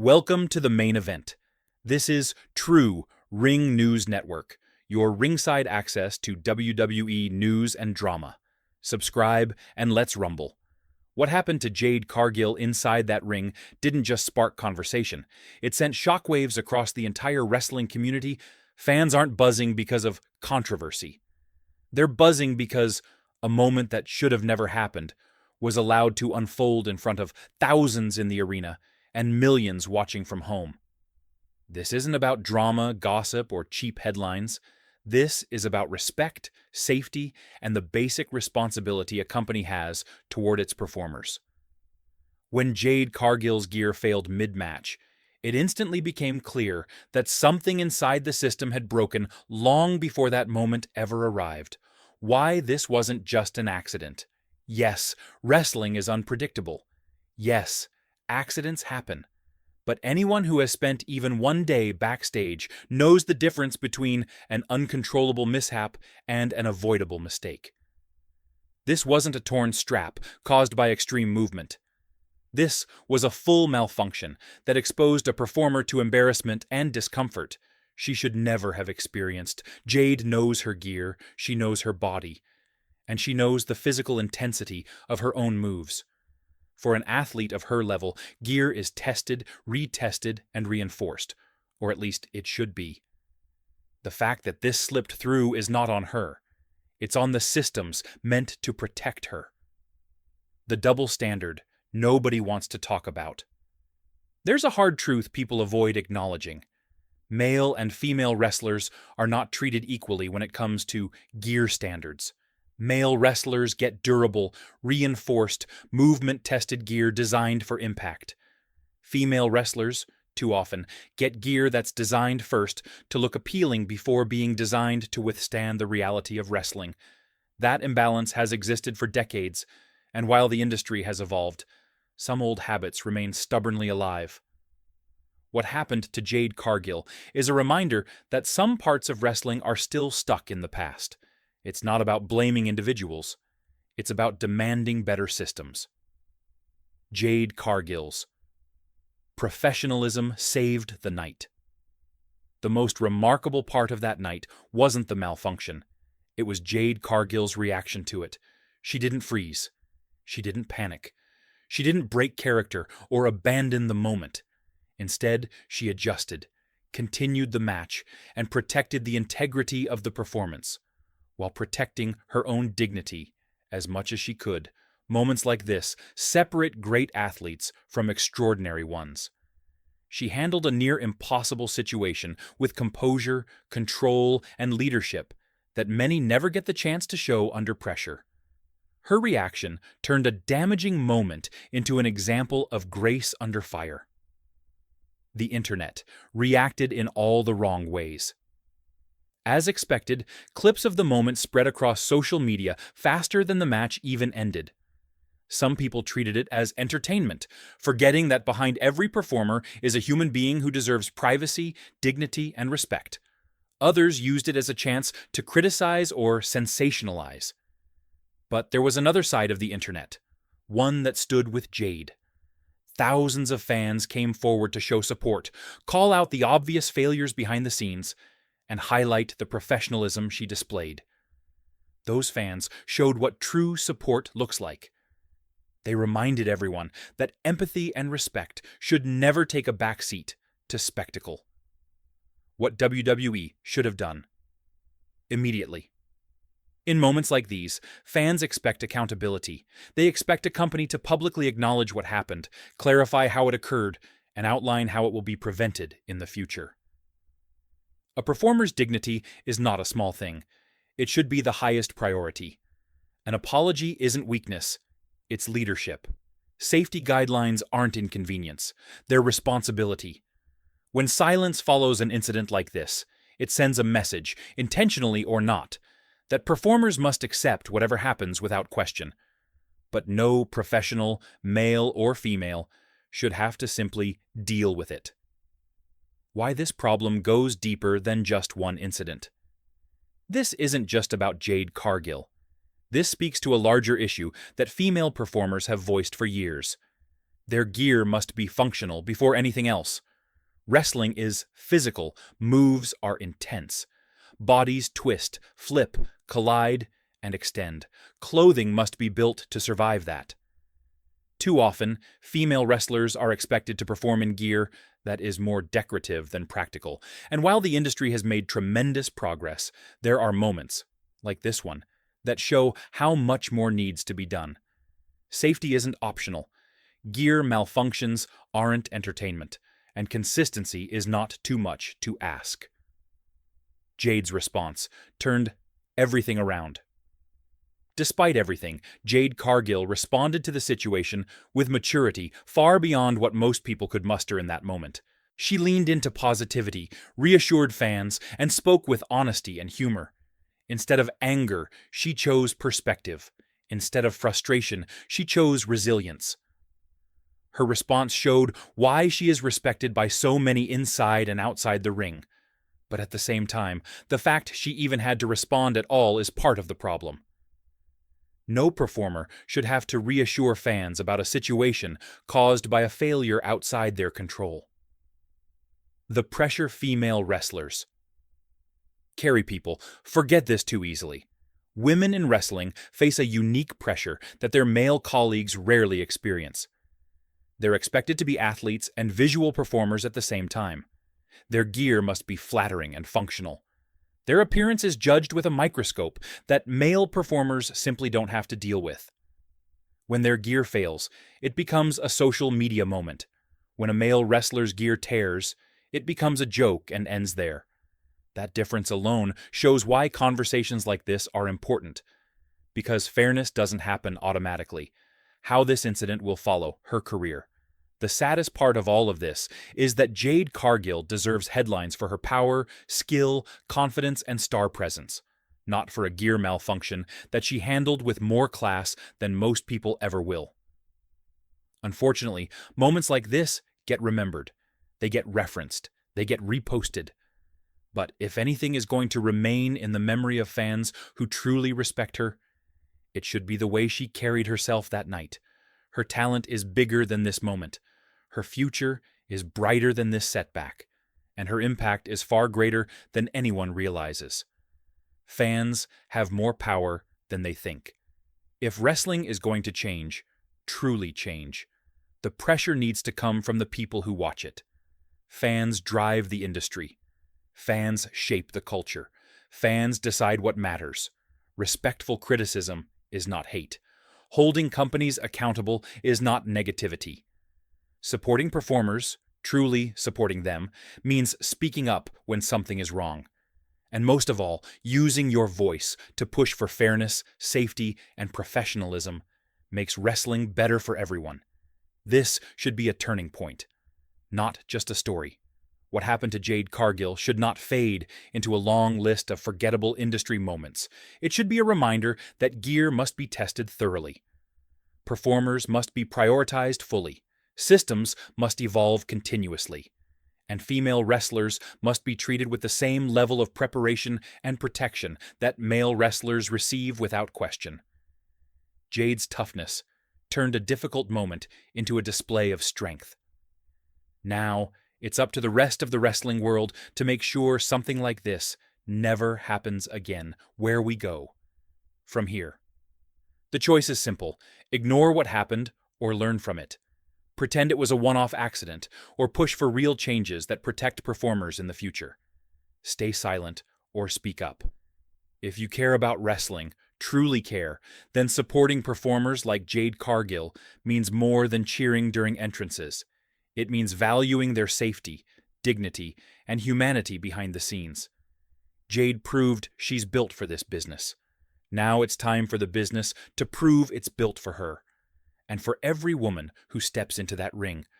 Welcome to the main event. This is True Ring News Network, your ringside access to WWE news and drama. Subscribe and let's rumble. What happened to Jade Cargill inside that ring didn't just spark conversation. It sent shockwaves across the entire wrestling community. Fans aren't buzzing because of controversy. They're buzzing because a moment that should have never happened was allowed to unfold in front of thousands in the arena and millions watching from home. This isn't about drama, gossip, or cheap headlines. This is about respect, safety, and the basic responsibility a company has toward its performers. When Jade Cargill's gear failed mid-match, it instantly became clear that something inside the system had broken long before that moment ever arrived. Why this wasn't just an accident. Yes, wrestling is unpredictable. Yes, accidents happen. But anyone who has spent even one day backstage knows the difference between an uncontrollable mishap and an avoidable mistake. This wasn't a torn strap caused by extreme movement. This was a full malfunction that exposed a performer to embarrassment and discomfort she should never have experienced. Jade knows her gear, she knows her body, and she knows the physical intensity of her own moves. For an athlete of her level, gear is tested, retested, and reinforced, or at least it should be. The fact that this slipped through is not on her. It's on the systems meant to protect her. The double standard nobody wants to talk about. There's a hard truth people avoid acknowledging. Male and female wrestlers are not treated equally when it comes to gear standards. Male wrestlers get durable, reinforced, movement-tested gear designed for impact. Female wrestlers, too often, get gear that's designed first to look appealing before being designed to withstand the reality of wrestling. That imbalance has existed for decades, and while the industry has evolved, some old habits remain stubbornly alive. What happened to Jade Cargill is a reminder that some parts of wrestling are still stuck in the past. It's not about blaming individuals. It's about demanding better systems. Jade Cargill's professionalism saved the night. The most remarkable part of that night wasn't the malfunction. It was Jade Cargill's reaction to it. She didn't freeze. She didn't panic. She didn't break character or abandon the moment. Instead, she adjusted, continued the match, and protected the integrity of the performance, while protecting her own dignity as much as she could. Moments like this separate great athletes from extraordinary ones. She handled a near-impossible situation with composure, control, and leadership that many never get the chance to show under pressure. Her reaction turned a damaging moment into an example of grace under fire. The internet reacted in all the wrong ways. As expected, clips of the moment spread across social media faster than the match even ended. Some people treated it as entertainment, forgetting that behind every performer is a human being who deserves privacy, dignity, and respect. Others used it as a chance to criticize or sensationalize. But there was another side of the internet, one that stood with Jade. Thousands of fans came forward to show support, call out the obvious failures behind the scenes, and highlight the professionalism she displayed. Those fans showed what true support looks like. They reminded everyone that empathy and respect should never take a backseat to spectacle. What WWE should have done. Immediately. In moments like these, fans expect accountability. They expect a company to publicly acknowledge what happened, clarify how it occurred, and outline how it will be prevented in the future. A performer's dignity is not a small thing. It should be the highest priority. An apology isn't weakness, it's leadership. Safety guidelines aren't inconvenience, they're responsibility. When silence follows an incident like this, it sends a message, intentionally or not, that performers must accept whatever happens without question. But no professional, male or female, should have to simply deal with it. Why this problem goes deeper than just one incident. This isn't just about Jade Cargill. This speaks to a larger issue that female performers have voiced for years. Their gear must be functional before anything else. Wrestling is physical, moves are intense. Bodies twist, flip, collide, and extend. Clothing must be built to survive that. Too often, female wrestlers are expected to perform in gear that is more decorative than practical. And while the industry has made tremendous progress, there are moments, like this one, that show how much more needs to be done. Safety isn't optional. Gear malfunctions aren't entertainment, and consistency is not too much to ask. Jade's response turned everything around. Despite everything, Jade Cargill responded to the situation with maturity far beyond what most people could muster in that moment. She leaned into positivity, reassured fans, and spoke with honesty and humor. Instead of anger, she chose perspective. Instead of frustration, she chose resilience. Her response showed why she is respected by so many inside and outside the ring. But at the same time, the fact she even had to respond at all is part of the problem. No performer should have to reassure fans about a situation caused by a failure outside their control. The pressure female wrestlers carry people forget this too easily. Women in wrestling face a unique pressure that their male colleagues rarely experience. They're expected to be athletes and visual performers at the same time. Their gear must be flattering and functional. Their appearance is judged with a microscope that male performers simply don't have to deal with. When their gear fails, it becomes a social media moment. When a male wrestler's gear tears, it becomes a joke and ends there. That difference alone shows why conversations like this are important. Because fairness doesn't happen automatically. How this incident will follow her career. The saddest part of all of this is that Jade Cargill deserves headlines for her power, skill, confidence, and star presence, not for a gear malfunction that she handled with more class than most people ever will. Unfortunately, moments like this get remembered. They get referenced. They get reposted. But if anything is going to remain in the memory of fans who truly respect her, it should be the way she carried herself that night. Her talent is bigger than this moment. Her future is brighter than this setback, and her impact is far greater than anyone realizes. Fans have more power than they think. If wrestling is going to change, truly change, the pressure needs to come from the people who watch it. Fans drive the industry. Fans shape the culture. Fans decide what matters. Respectful criticism is not hate. Holding companies accountable is not negativity. Supporting performers, truly supporting them, means speaking up when something is wrong. And most of all, using your voice to push for fairness, safety, and professionalism makes wrestling better for everyone. This should be a turning point, not just a story. What happened to Jade Cargill should not fade into a long list of forgettable industry moments. It should be a reminder that gear must be tested thoroughly. Performers must be prioritized fully. Systems must evolve continuously. And female wrestlers must be treated with the same level of preparation and protection that male wrestlers receive without question. Jade's toughness turned a difficult moment into a display of strength. Now, it's up to the rest of the wrestling world to make sure something like this never happens again where we go from here. The choice is simple. Ignore what happened or learn from it. Pretend it was a one-off accident or push for real changes that protect performers in the future. Stay silent or speak up. If you care about wrestling, truly care, then supporting performers like Jade Cargill means more than cheering during entrances. It means valuing their safety, dignity, and humanity behind the scenes. Jade proved she's built for this business. Now it's time for the business to prove it's built for her. And for every woman who steps into that ring,